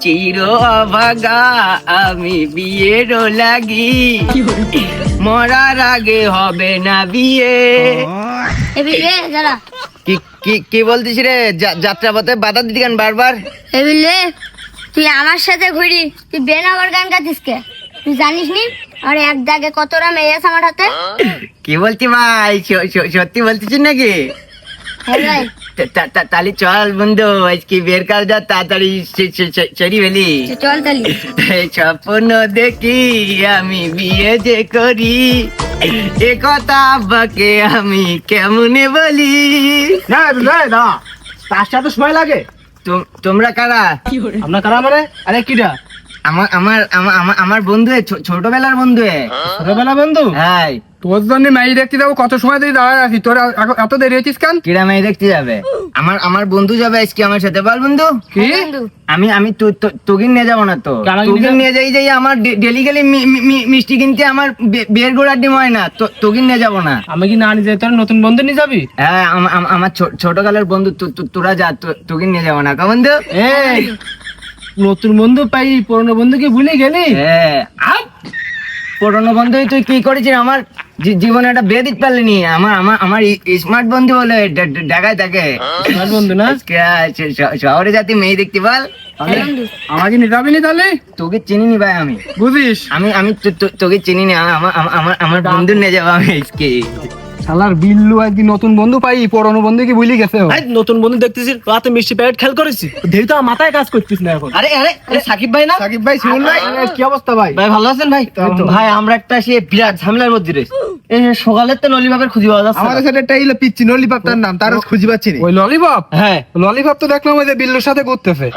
চির অভাগা আমি বিয়েরও লাগি, মরার আগে হবে না বিয়ে। এবিলে যারা কি কি কি বলতিস রে? যাত্রাপথে বাধা দিতি কেন বারবার? এবিলে তুই আমার সাথে ঘুরি, তুই বেনাবার গান গাতিস কে? তুই জানিস নি আর এক দাগে কতটা মেয়ে আছে আমার হাতে? কি বলছি ভাই, সত্যি বলতেছিস নাকি? হ্যাঁ ভাই, তাহলে চল বন্ধু, আজকে বের কাল যা তাড়াতাড়ি চড়ি ফেলি। চল তালি। স্বপ্ন দেখি আমি বিয়ে যে করি, এ কথা আব্বাকে আমি কেমনে বলি? না না, তার সাথে সময় লাগে। তোমরা কারা? আমরা কারা মানে? আরে কিরা? আমার আমার আমার আমার বন্ধু, ছোটবেলার বন্ধু। ছোটবেলা বন্ধু? হ্যাঁ। তোর জন্য মেয়ে দেখতে যাবো, কত সময় ধরে দাঁড়ায় আছি, তোর এত দেরি হয়েছিস কেন? কিরা মেয়ে দেখতে যাবে? আমার বন্ধু যাবে আজকে আমার সাথে। বল বন্ধু। কি? আমি তোকে নিয়ে যাবো না তো। তোকে নিয়ে যাই আমার ডেলি গেলে মিষ্টি কিনতে আমার বের গোড়ার ডিম হয় না, তোকে নিয়ে যাবো না। আমি কি না নিয়ে যাই? তোর নতুন বন্ধু নিয়ে যাবি? হ্যাঁ, আমার ছোটকালের বন্ধু। তোরা যা, তোকে নিয়ে যাবো না। কা বন্ধু? এই নতুন বন্ধু পাই, পুরনো বন্ধুকে ভুলে গেলি? হ্যাঁ, পুরনো বন্ধু তুই কি করেছিস? আমার জীবনে একটা বিয়ে দিতে পারলি। আমার স্মার্ট বন্ধু বলে ঢাকায় থাকে। আমার বন্ধু না? শহরে যাতে মেয়ে দেখতে বল। আমাকে নিয়ে যাবি নি তাহলে? তোকে চিনি নি ভাই আমি। বুঝিস? আমি তোকে চিনি না। আমার বন্ধু নিয়ে যাবো আমি আজকে। শালার বিল্লু একদিন নতুন বন্ধু পাই, পুরনো বন্ধুকে ভুলে গেছে। নতুন বন্ধু দেখতেছিস, রাতে মিষ্টি প্যাকেট খেল করেছি, ধীরে তো মাথায় কাজ করছিস না এখন। আরে সাকিব ভাই না? সাকিব ভাই, শিমুল ভাই, কি অবস্থা ভাই? ভাই ভালো আছেন ভাই? ভাই আমরা একটা সে বিরাট ঝামেলার মধ্যে রয়েছি। সকালের তো নলিভাবের খুঁজে পাওয়া যাচ্ছে না। আমাদের সাথে একটা ইলো পিচ্ছি ললিপপ, তার নাম, তার খুঁজে পাচ্ছি না। ওই ললিপপ? হ্যাঁ, ললিপপ তো দেখলাম ওই যে বিল্লুর সাথে ঘুরতেছে।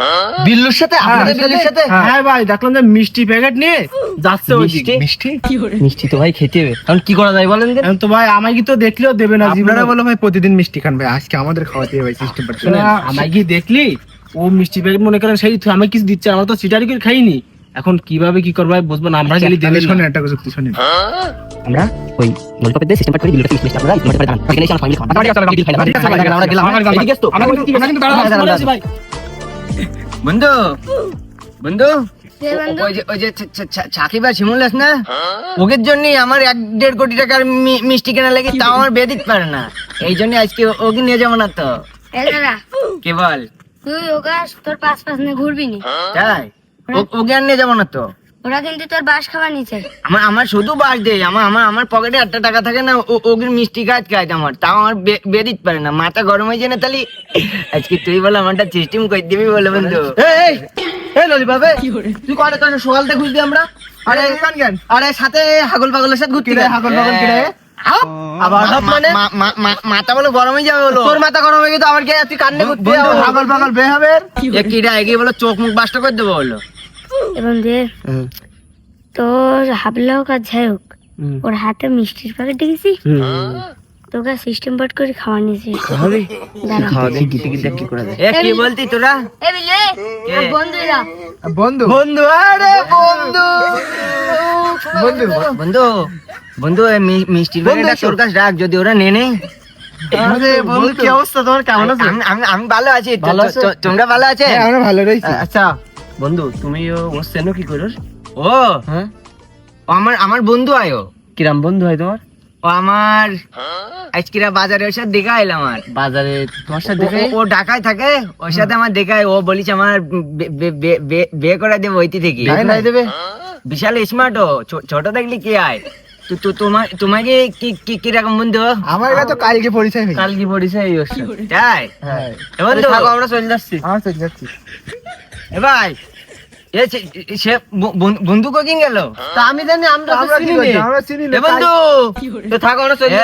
বিল্লুর সাথে? আপনাদের বিল্লুর সাথে? হ্যাঁ ভাই, দেখলাম যে মিষ্টি প্যাকেট নিয়ে যাচ্ছে ওইদিকে। মিষ্টি তো ভাই খেতে হবে, এখন কি করা যায় বলেন? এখন তো ভাই আমাকে তো দেখলেও দেবে না। আপনারা বলো ভাই প্রতিদিন মিষ্টি খান ভাই, আজকে আমাদের খাওয়াতে হবে ভাই, সিস্টেম পাচ্ছি না। আমাকে দেখলি ও মিষ্টি প্যাকেট মনে করেন সেই আমি কিছু দিচ্ছে, আমরা তো চিটারি করে খাইনি। এখন কিভাবে কি করবো বুঝবো না। আমরা গেলে দেবে। শোনেন একটা কথা শুনেন, আমরা ওই ললিপপের দিয়ে সিস্টেম করে বিল্লুটা মিষ্টি আপনারা ইগনোর করে দাঁড়ান। এখানে এসে ফ্যামিলি খাওয়া। আমরা গেলাম। এদিকে তো আমরা কিন্তু দাঁড়ান। বন্ধু বন্ধু, ওই যে সাকিব আর শিমুল আছে না, ওদের জন্য আমার 1.5 কোটি টাকার মিষ্টি কেনা লাগে, তাও আমার বিয়ে দিতে পারে না। এই জন্য আজকে ওকে নিয়ে যাবো না তো। কে বল? তুই ওকে তোর পাশ নিয়ে ঘুরবি নি? তাই ওকে আর নিয়ে যাবো না তো। ওরা কিন্তু তোর বাস খাবার নিচে। আমার শুধু বাস দেয়। আমার পকেটে 1 টাকা থাকে না, ওগির মিষ্টি খায় আমার, তাও আমার বিয়ে দিতে পারে না। মাথা গরম হয়ে যায় না? তাহলে আজকে তুই বল আমারটা সিস্টেম করে দিবি বলে বন্ধু। ললিপাবে তুই কয়টা তোর সকালতে খুঁজবি আমরা? আরে সাথে হাগল পাগলের সাথে ঘুরতে হাগল পাগল কিরে আবার মানে মাথা বলে গরম হয়ে যাবে বলো। তোর মাথা গরম হয়ে গেছে আবার কে? তুই কান্নে ঘুরতে হাগল পাগল বে হবে কিরা এগিয়ে বলো, চোখ মুখ বাস্ট করে দেবো বলো। এবং যে তোর হাবলা হোক আর যাই হোক, ওর হাতে মিষ্টির প্যাকেট দেখেছি, তোকে সিস্টেম বোর্ড করে খাওয়া নিয়েছি। কি বলতি তোরা? বন্ধুরা বন্ধু বন্ধু, আরে বন্ধু বন্ধু বন্ধু বন্ধু, মিষ্টির প্যাকেটটা তোর কাছে রাখ, যদি ওরা নেনে। বন্ধু কি অবস্থা তোমার, কেমন আছো? আমি ভালো আছি। তোমরা ভালো আছে? আমরা ভালো রয়েছি। আচ্ছা বন্ধু তুমি ও চেনো কি করিস? ও হ্যাঁ, আমার বন্ধু আয়ো। কিরাম বন্ধু হয় তোমার? ও আমার আজকিরা বাজারে ওর সাথে দেখা এলাম। আমার বাজারে তোমার সাথে দেখে? ও ঢাকায় থাকে, ওর সাথে আমার দেখায়। ও বলিস আমার বিয়ে করে দেবে ওইটি থেকে। দেবে? বিশাল স্মার্ট। ও ছোট দেখলি কি আয়। তোমাকে কি কিরকম বন্ধু? আমার কাছে কালকে পরিচয় হয়েছে। কালকে পরিচয় তাই? বন্ধু আমরা চলে যাচ্ছি। আমার চলে যাচ্ছি। এ ভাই সে বন্ধু কখন গেল? তা আমি জানি, আমরা চিনি না। বন্ধু তো থাকো, আমরা চলে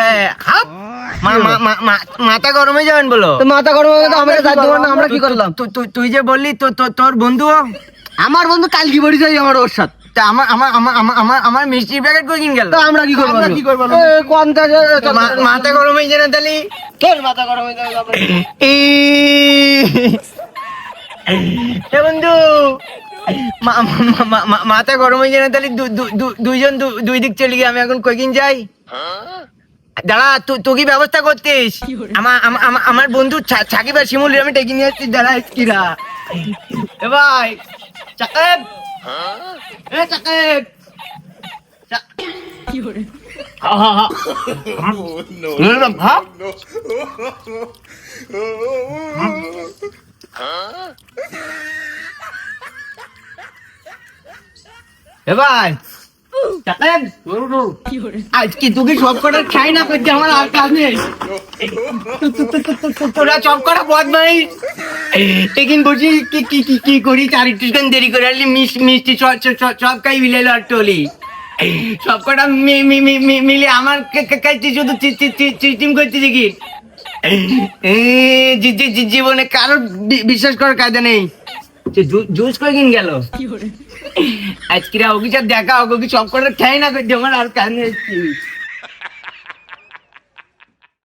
মাথা গরম হয়ে যাবেন বলো। মাথা গরম হয়ে গেছে, আমরা যাইতে পারবো না। আমরা কি করলাম? তুই যে বললি তোর বন্ধু, আমার বন্ধু কালকে পরিচয় আমার ওর সাথে। তা আমার মিষ্টির প্যাকেট কখন গেল? তো আমরা কি করবো? মাথা গরম হয়ে যায় না? তাহলে তোর মাথা গরম হয়ে যাবে বন্ধু। মাথা গরম হয়ে যায় না? তাহলে দুইজন দুই দিক চলে গিয়ে আমি এখন কয়দিন যাই। দাঁড়া, তুই কি ব্যবস্থা করতিস? আমার বন্ধু সাকিব আর শিমুল আমি ডেকে নিয়ে আসছি। দাঁড়া কিরা ভাই, সাকিব এ সাকিব ভাই আজকে তোকে সব কটা খাই না করতে আমার আর কাজ নেই তোরা সব কটা বদমাই টেকিন বসি কি কি কি কি করি চার একটুখান দেরি করে আসলি মিষ্টি সব খাই মিলাইলো আর টলি সব কটা মিলে আমার কাছে শুধু চিটিম করতেছে কি জীবনে কারোর বিশ্বাস করার কায়দা নেই জুস করে কিন গেল আজকে ওকে দেখা ওকে সব করে খাই না করতে আমার আর কাজ নেই